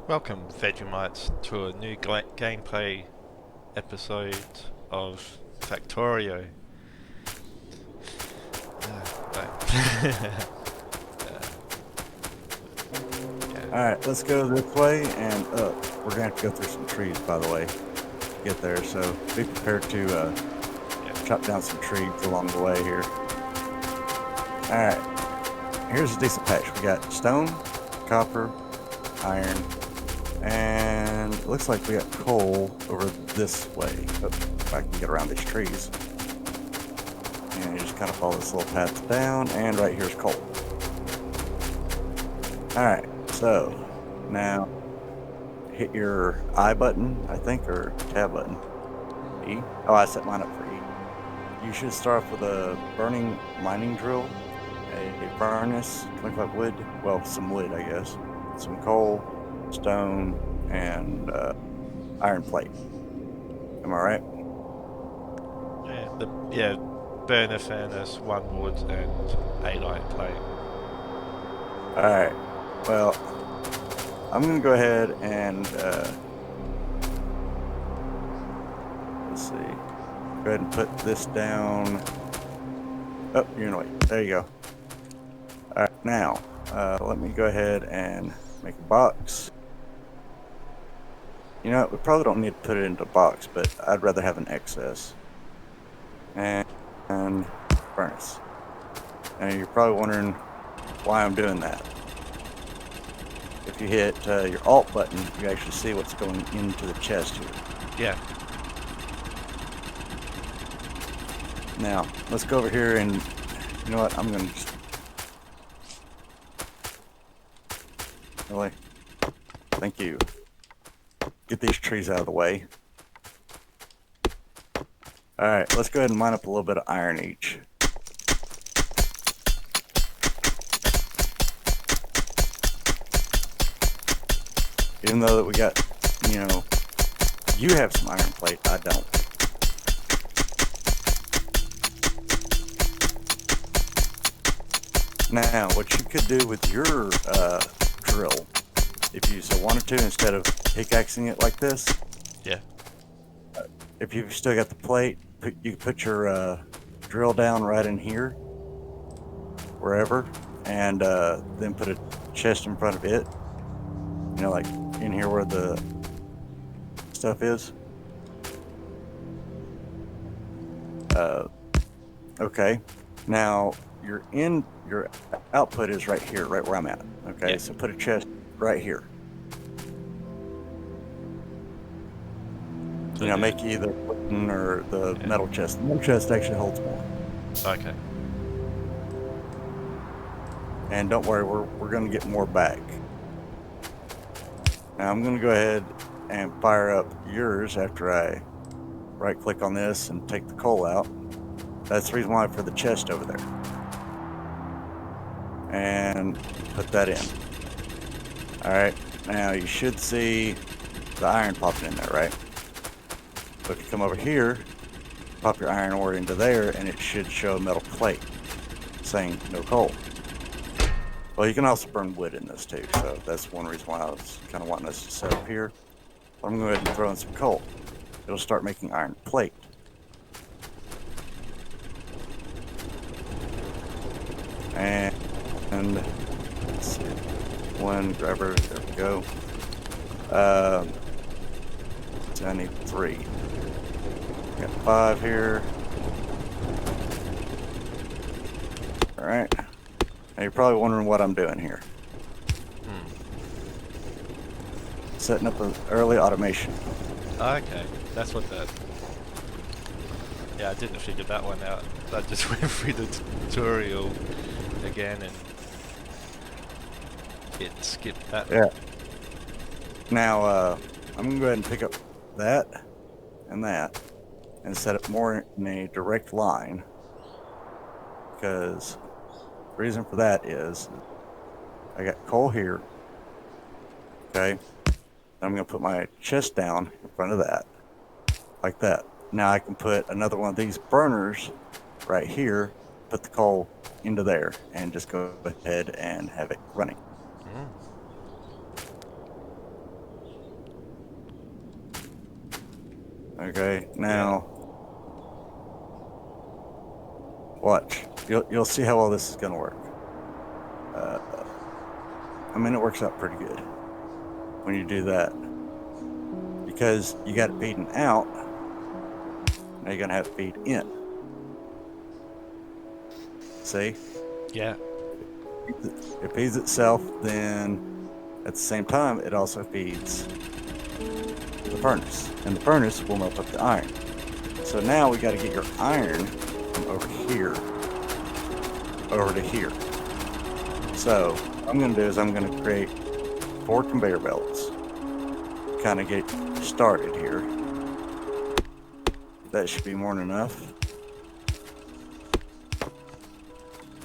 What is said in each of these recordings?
Welcome, Vegemites, to a new gameplay episode of Factorio. Right. Yeah. Alright, let's go this way and up. We're gonna have to go through some trees, by the way, to get there, so be prepared to Yeah. chop down some trees along the way here. Alright, here's a decent patch. We got stone, copper, iron, and it looks like we got coal over this way. Oh, if I can get around these trees. And you just kind of follow this little path down, and right here's coal. Alright, so now hit your I button, I think, or tab button. E? Oh, I set mine up for E. You should start off with a burning mining drill, a furnace, 25 wood, well, some wood, I guess, some coal, stone, and iron plate. Am I right? Yeah, burner furnace, one wood, and 8 iron plate. Alright, well, I'm going to go ahead and, let's see, go ahead and put this down. Oh, you're in the way. There you go. Alright, now, let me go ahead and make a box. You know, we probably don't need to put it into a box, but I'd rather have an excess. And furnace. And you're probably wondering why I'm doing that. If you hit your Alt button, you actually see what's going into the chest here. Yeah. Now, let's go over here and, you know what, I'm going to just... Really? Thank you. Get these trees out of the way. Alright, let's go ahead and mine up a little bit of iron each. Even though that we got, you know, you have some iron plate, I don't. Now, what you could do with your drill, if you so wanted to, instead of pickaxing it like this, Yeah. if you've still got the plate, you can put your drill down right in here, wherever, and then put a chest in front of it. You know, like in here where the stuff is. Okay. Now your output is right here, right where I'm at. Okay, Yeah. so put a chest right here. So You know, make either wooden or the metal chest. The metal chest actually holds more. Okay. And don't worry, we're going to get more back. Now I'm going to go ahead and fire up yours after I right click on this and take the coal out. That's the reason why for the chest over there. And put that in. Alright, now you should see the iron popping in there, right? So if you come over here, pop your iron ore into there, and it should show a metal plate saying no coal. Well, you can also burn wood in this too, so that's one reason why I was kind of wanting us to set up here. I'm going to go ahead and throw in some coal. It'll start making iron plate. And let's see, one grabber, there we go. So I need 3. Got 5 here. Alright. Now you're probably wondering what I'm doing here. Setting up an early automation. Okay. That's what that... Yeah, I didn't figure that one out. I just went through the tutorial again and it skipped that. Yeah. Now, I'm going to go ahead and pick up that and set it more in a direct line. Because the reason for that is I got coal here. Okay. I'm going to put my chest down in front of that. Like that. Now I can put another one of these burners right here, put the coal into there, and just go ahead and have it running. Okay, now watch. You'll see how well this is gonna work. I mean, it works out pretty good when you do that because you got it feeding out. Now you're gonna have to feed in. See? Yeah. It feeds itself, then at the same time, it also feeds the furnace, and the furnace will melt up the iron. So now we got to get your iron from over here over to here. So what I'm going to do is I'm going to create 4 conveyor belts, kind of get started here. That should be more than enough.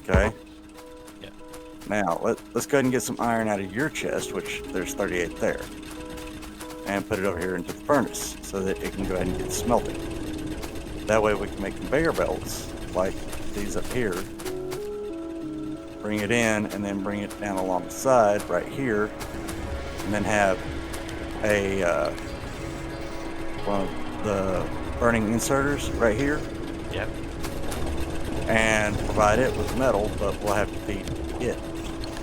Okay. Yeah. Now let's go ahead and get some iron out of your chest, which there's 38 there, and put it over here into the furnace so that it can go ahead and get smelting. That way we can make conveyor belts like these up here, bring it in and then bring it down along the side right here, and then have a one of the burning inserters right here. Yep. And provide it with metal, but we'll have to feed it.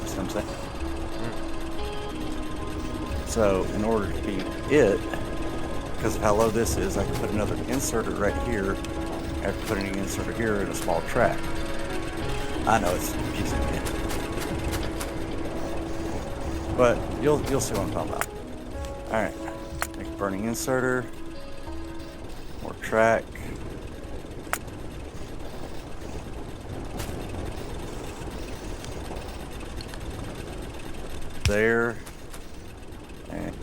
See what I'm saying? So in order to feed it, because of how low this is, I can put another inserter right here after putting an inserter here in a small track. I know it's confusing me, but you'll see what I'm talking about. All right, make a burning inserter, more track. There, and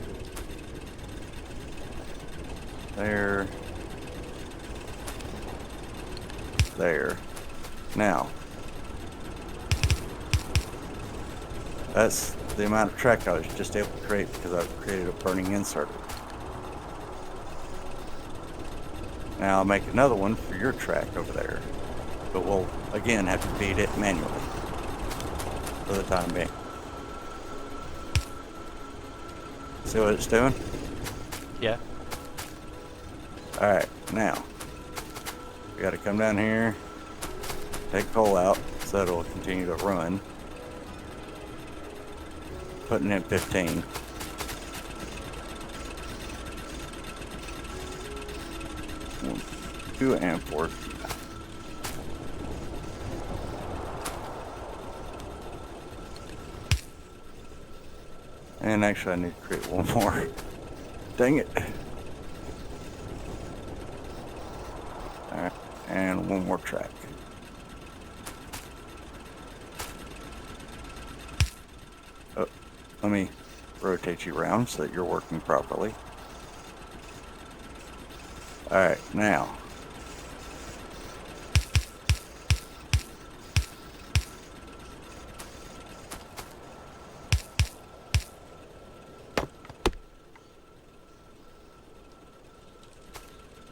there, there. Now, that's the amount of track I was just able to create because I've created a burning inserter. Now I'll make another one for your track over there, but we'll again have to feed it manually for the time being. See what it's doing? Yeah. Alright, now we gotta come down here, take coal out so it'll continue to run. Putting in 15. One, 2 and 4. And actually I need to create one more. Dang it. Alright, and one more track. Oh, let me rotate you around so that you're working properly. Alright, now.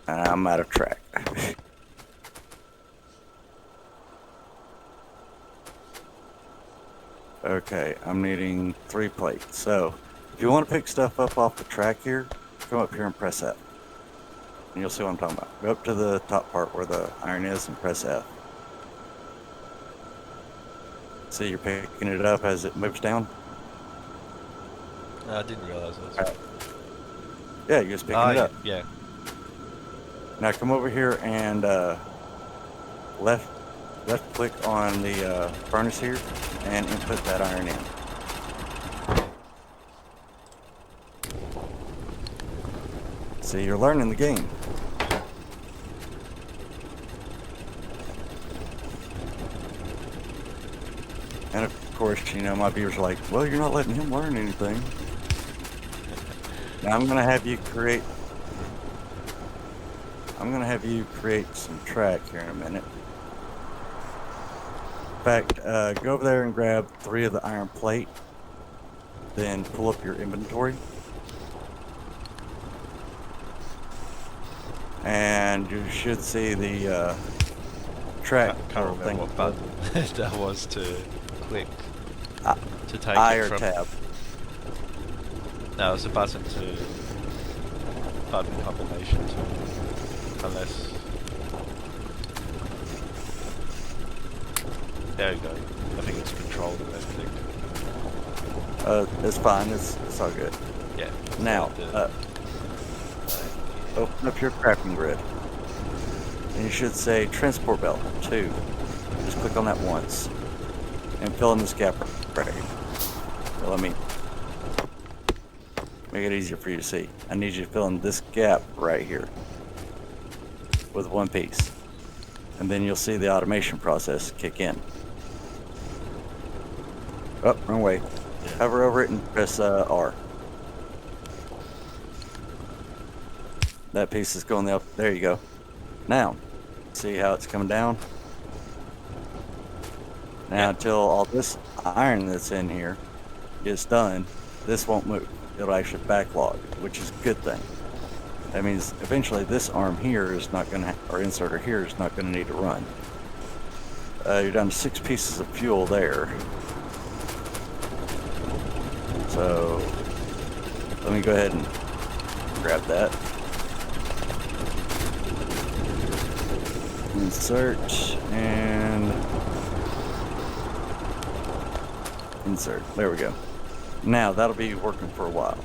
I'm out of track. Okay, I'm needing 3 plates. So, if you want to pick stuff up off the track here, come up here and press F. And you'll see what I'm talking about. Go up to the top part where the iron is and press F. See, you're picking it up as it moves down? I didn't realize it was. Yeah, you're just picking it up. Yeah. Now come over here and left click on the furnace here and input that iron in. See, you're learning the game. And of course, you know, my viewers are like, well, you're not letting him learn anything. Now I'm gonna have you create some track here in a minute. In fact, go over there and grab 3 of the iron plate, then pull up your inventory. And you should see the track. I can't remember what button that was to click to take I it or from. tab. No, it's a button to button combinations, unless. There you go. I think it's control and left click. It's fine. It's all good. Yeah. Now, open up your crafting grid. And you should say transport belt 2. Just click on that once. And fill in this gap right here. So let me make it easier for you to see. I need you to fill in this gap right here with one piece. And then you'll see the automation process kick in. Oh, wrong way. Yeah. Hover over it and press R. That piece is going up. There you go. Now, see how it's coming down? Now, until all this iron that's in here gets done, this won't move. It'll actually backlog, which is a good thing. That means eventually this arm here is not going to, or inserter here is not going to need to run. You're down to 6 pieces of fuel there. So, let me go ahead and grab that. Insert and insert. There we go. Now that'll be working for a while.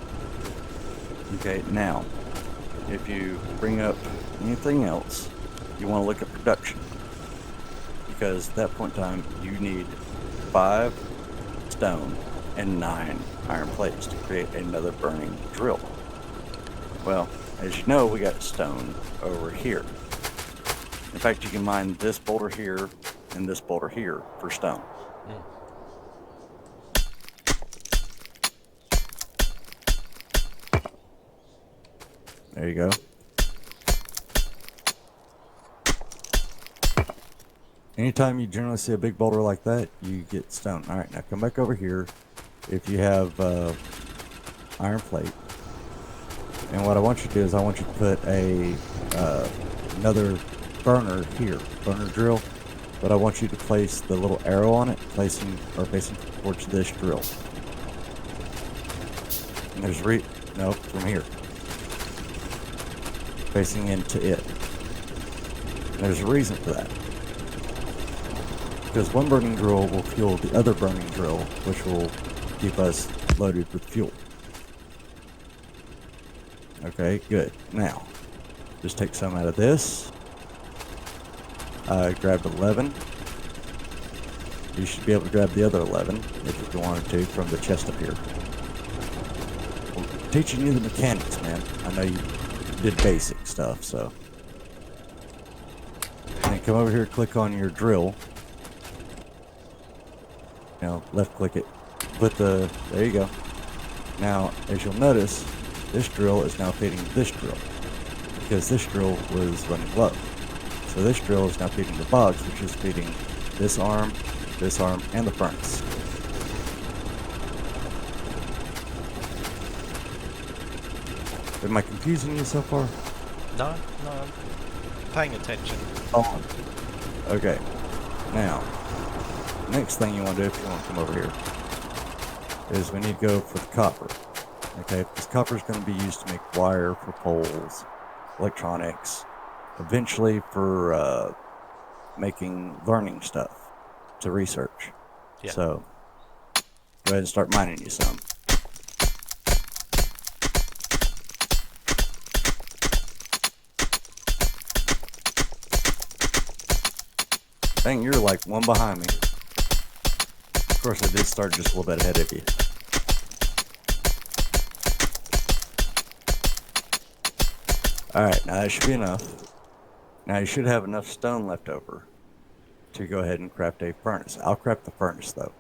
Okay, now if you bring up anything else, you want to look at production, because at that point in time you need 5 stone and 9 iron plates to create another burning drill. Well, as you know, we got stone over here. In fact, you can mine this boulder here and this boulder here for stone. There you go. Anytime you generally see a big boulder like that, you get stone. All right, now come back over here. If you have iron plate, and what I want you to do is I want you to put a another burner here, burner drill, but I want you to place the little arrow on it, facing towards this drill. And there's no, from here, facing into it. And there's a reason for that, because one burning drill will fuel the other burning drill, which will keep us loaded with fuel. Okay, good. Now, just take some out of this. Grabbed 11. You should be able to grab the other 11 if you wanted to from the chest up here. We're teaching you the mechanics, man. I know you did basic stuff, so. And come over here, click on your drill. Now, left click it. There you go. Now, as you'll notice, this drill is now feeding this drill, because this drill was running low. So this drill is now feeding the box, which is feeding this arm, and the furnace. Am I confusing you so far? No, I'm paying attention. Oh, okay. Now, next thing you want to do, if you want to come over here, is we need to go for the copper. Okay, because copper is going to be used to make wire for poles, electronics, eventually for making learning stuff to research. Yeah. So go ahead and start mining you some. Dang, you're like one behind me. Of course, I did start just a little bit ahead of you. Alright, now that should be enough. Now you should have enough stone left over to go ahead and craft a furnace. I'll craft the furnace though.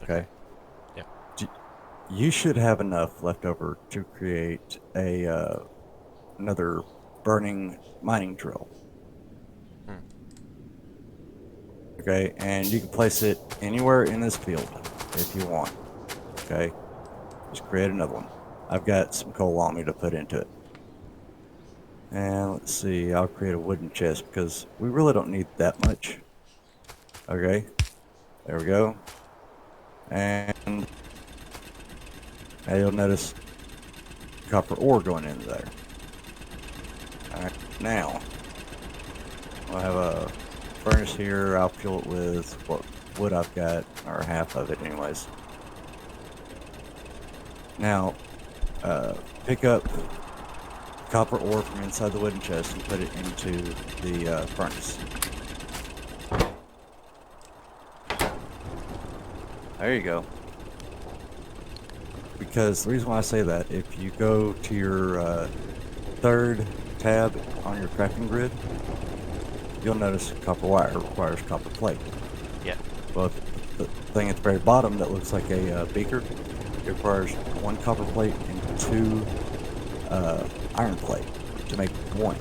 Okay? Yeah. You should have enough left over to create a another burning mining drill. Okay, and you can place it anywhere in this field if you want. Okay? Just create another one. I've got some coal on me to put into it. And let's see, I'll create a wooden chest because we really don't need that much. Okay, there we go. And now you'll notice copper ore going into there. now I'll have a furnace here. I'll fuel it with what wood I've got, or half of it anyways. Now, pick up copper ore from inside the wooden chest and put it into the furnace. There you go. Because the reason why I say that, if you go to your third tab on your crafting grid, you'll notice copper wire requires copper plate. Yeah. Well, the thing at the very bottom that looks like a beaker, it requires 1 copper plate and 2 iron plate to make 1.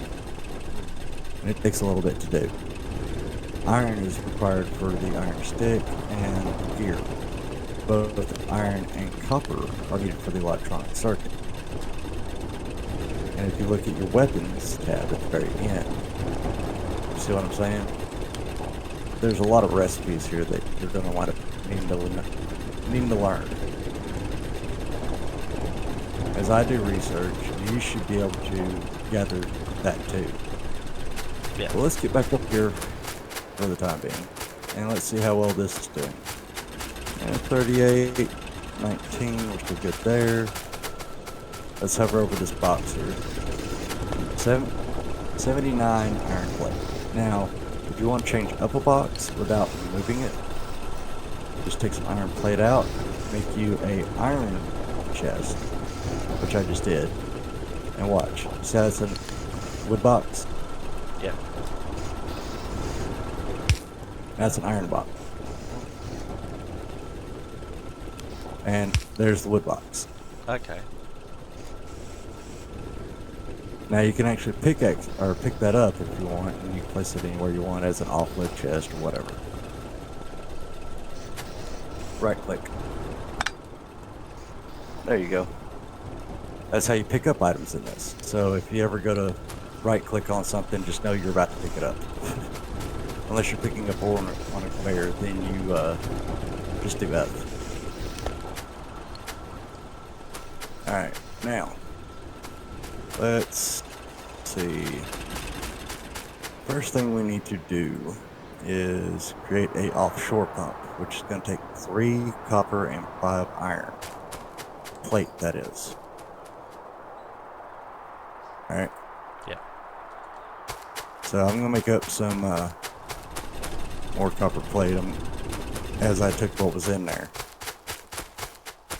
And it takes a little bit to do. Iron is required for the iron stick and gear. Both iron and copper are needed for the electronic circuit. And if you look at your weapons tab at the very end, you see what I'm saying? There's a lot of recipes here that you're going to wind up needing to learn. As I do research, you should be able to gather that too. Yeah. Well, let's get back up here for the time being, and let's see how well this is doing. And 38, 19, we're still good there. Let's hover over this box here. 79 iron plate. Now, if you want to change up a box without moving it, just take some iron plate out, make you a iron chest, which I just did, and watch. See how it's a wood box? Yeah. That's an iron box. And there's the wood box. Okay. Now you can actually pick that up if you want, and you can place it anywhere you want as an offload chest or whatever. Right click. There you go. That's how you pick up items in this. So if you ever go to right click on something, just know you're about to pick it up. Unless you're picking up ore on a conveyor, then you just do that. Alright, now let's see. First thing we need to do is create a offshore pump, which is going to take 3 copper and 5 iron. Plate, that is. Alright. Yeah. So I'm going to make up some more copper plate as I took what was in there.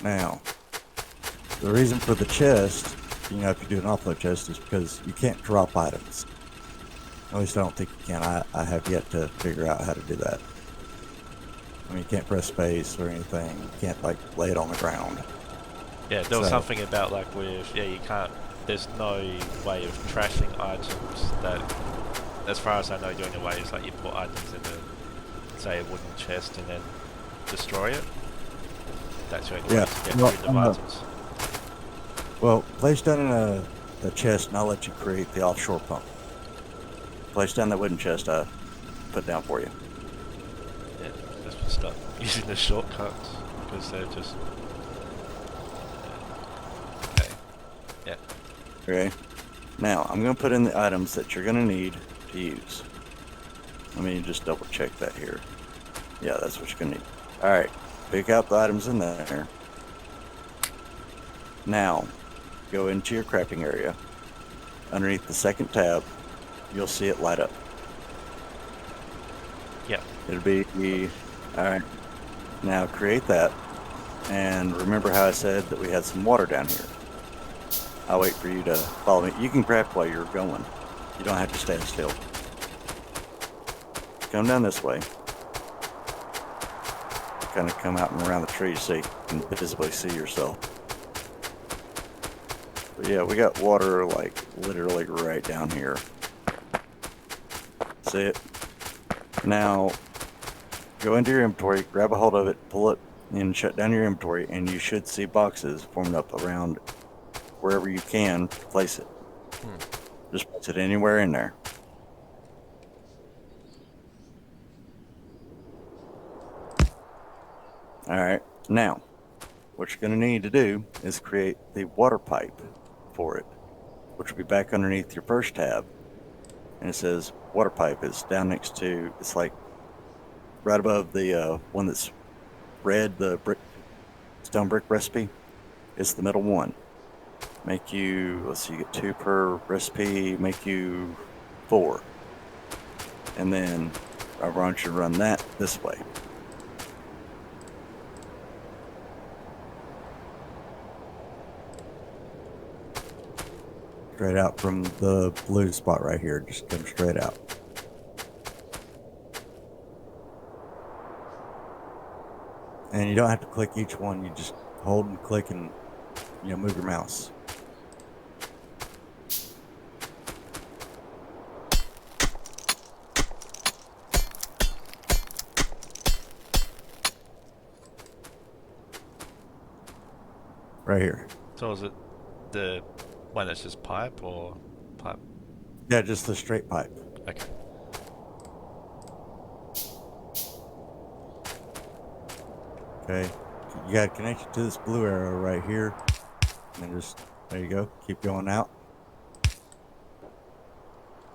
Now, the reason for the chest, if you do an offload chest, is because you can't drop items. At least I don't think you can. I have yet to figure out how to do that. I mean, you can't press space or anything. You can't, lay it on the ground. Yeah, there was something about, you can't, there's no way of trashing items that, as far as I know, the only way is, you put items in say, a wooden chest and then destroy it. That's the only way to get rid of items. Well, place down in a chest, and I'll let you create the offshore pump. Place down that wooden chest I put down for you. Yeah, just start using the shortcuts, because they're just... Okay. Yeah. Okay. Now, I'm going to put in the items that you're going to need to use. Let me just double check that here. Yeah, that's what you're going to need. Alright, pick out the items in there. Now, go into your crafting area. Underneath the second tab, you'll see it light up. Yeah. It'll be... Alright. Now, create that. And remember how I said that we had some water down here. I'll wait for you to follow me. You can craft while you're going. You don't have to stand still. Come down this way. Kind of come out and around the trees so you can visibly see yourself. But yeah, we got water literally right down here. See it? Now, go into your inventory, grab a hold of it, pull it, and shut down your inventory, and you should see boxes formed up around wherever you can place it. Just place it anywhere in there. Alright, now, what you're going to need to do is create the water pipe for it, which will be back underneath your first tab. and it says water pipe. It's down next to, it's like right above the one that's red, the brick, stone brick recipe. It's the middle one. Make you, let's see, you get 2 per recipe, make you 4. And then I want you to run that this way. Straight out from the blue spot right here. Just come straight out. And you don't have to click each one. You just hold and click and, move your mouse. Right here. So is it the one that's just pipe or pipe? Yeah, just the straight pipe. Okay. Okay. You got to connect it to this blue arrow right here. And then just, there you go. Keep going out.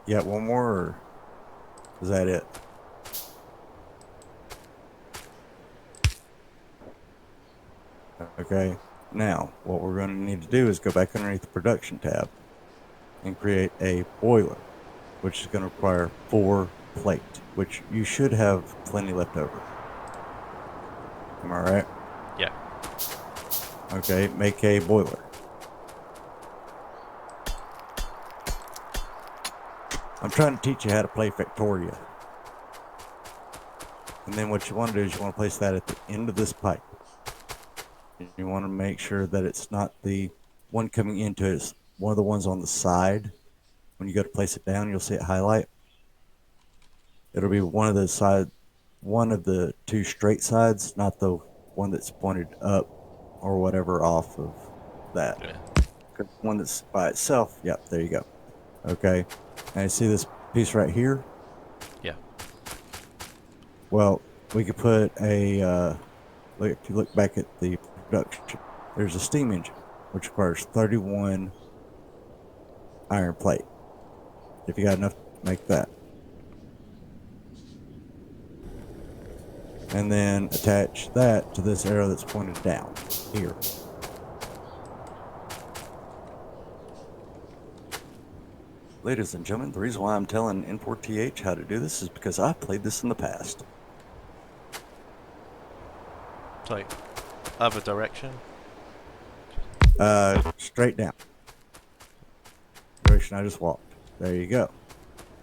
You got one more, or is that it? Okay. Now, what we're going to need to do is go back underneath the production tab and create a boiler, which is going to require 4 plate, which you should have plenty left over. Am I right? Yeah. Okay, make a boiler. I'm trying to teach you how to play Factorio. And then what you want to do is you want to place that at the end of this pipe. You want to make sure that it's not the one coming into it. It's one of the ones on the side. When you go to place it down, you'll see it highlight. It'll be one of the 2 straight sides, not the one that's pointed up or whatever off of that. Yeah. One that's by itself. Yep, there you go. Okay. Now you see this piece right here? Yeah. Well, we could put a, if you look back at the production, there's a steam engine, which requires 31 iron plate. If you got enough, make that. And then attach that to this arrow that's pointed down here. Ladies and gentlemen, the reason why I'm telling N4TH how to do this is because I've played this in the past. It's like other direction. Straight down. Direction I just walked. There you go.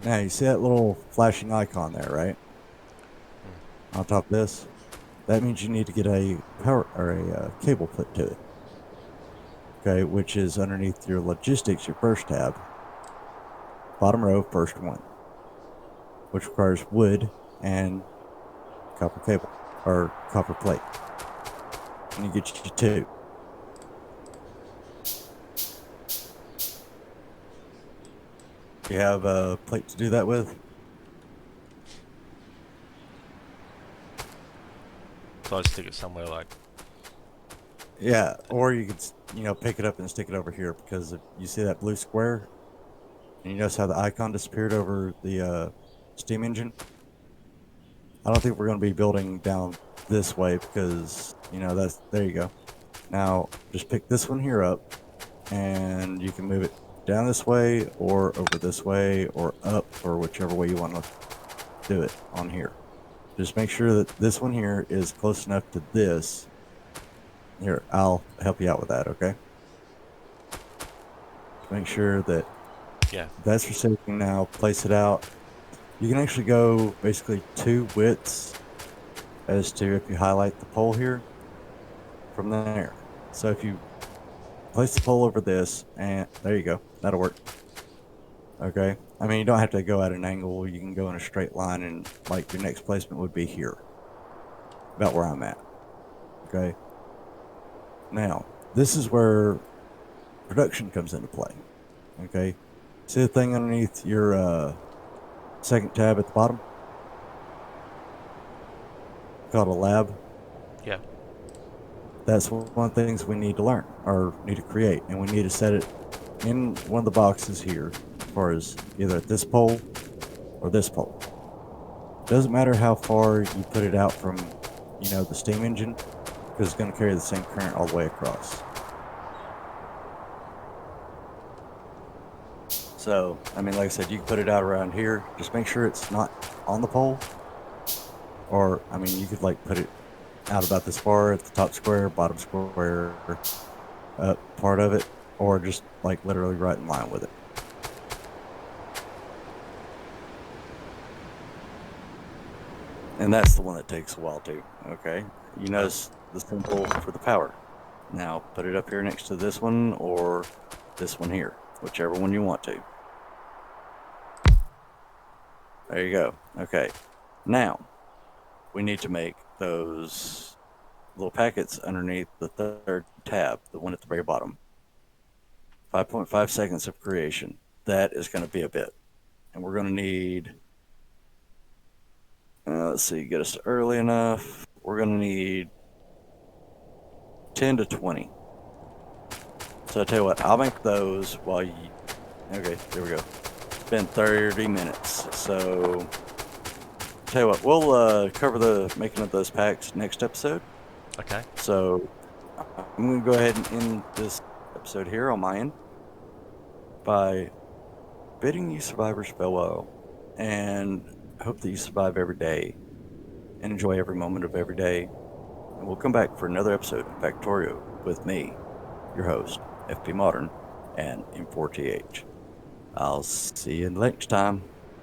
Now you see that little flashing icon there, right? On top of this, that means you need to get a power or a cable put to it. Okay, which is underneath your logistics, your first tab. Bottom row, first one, which requires wood and copper cable or copper plate. And you get you 2. You have a plate to do that with? So I stick it somewhere like. Yeah, or you could, pick it up and stick it over here, because if you see that blue square, and you notice how the icon disappeared over the steam engine? I don't think we're going to be building down this way because, there you go. Now, just pick this one here up, and you can move it down this way, or over this way, or up, or whichever way you want to do it on here. Just make sure that this one here is close enough to this. Here, I'll help you out with that, okay? Make sure that that's for safety now. Place it out. You can actually go basically 2 widths as to if you highlight the pole here from there. So if you place the pole over this, and there you go, that'll work. Okay, I mean, you don't have to go at an angle. You can go in a straight line, and like your next placement would be here, about where I'm at. Okay, now this is where production comes into play. Okay, see the thing underneath your second tab at the bottom called a lab? Yeah. That's one of the things we need to learn or need to create, and we need to set it in one of the boxes here. far as either at this pole or this pole. Doesn't matter how far you put it out from, the steam engine, because it's going to carry the same current all the way across. So, I mean, like I said, you can put it out around here. Just make sure it's not on the pole. Or, I mean, you could like put it out about this far at the top square, bottom square, part of it, or just like literally right in line with it. And that's the one that takes a while too. Okay, you notice the symbol for the power. Now put it up here next to this one or this one here, whichever one you want to. There you go. Okay, now we need to make those little packets underneath the third tab, the one at the very bottom. 5.5 seconds of creation. That is going to be a bit. And we're going to need, let's see, get us early enough. We're going to need 10 to 20. So I tell you what, I'll make those while you, okay, there we go. It's been 30 minutes. So tell you what, we'll cover the making of those packs next episode. Okay. So I'm going to go ahead and end this episode here on my end by bidding you survivors farewell, and hope that you survive every day and enjoy every moment of every day. And we'll come back for another episode of Factorio with me, your host, FP Modern and M4TH. I'll see you next time.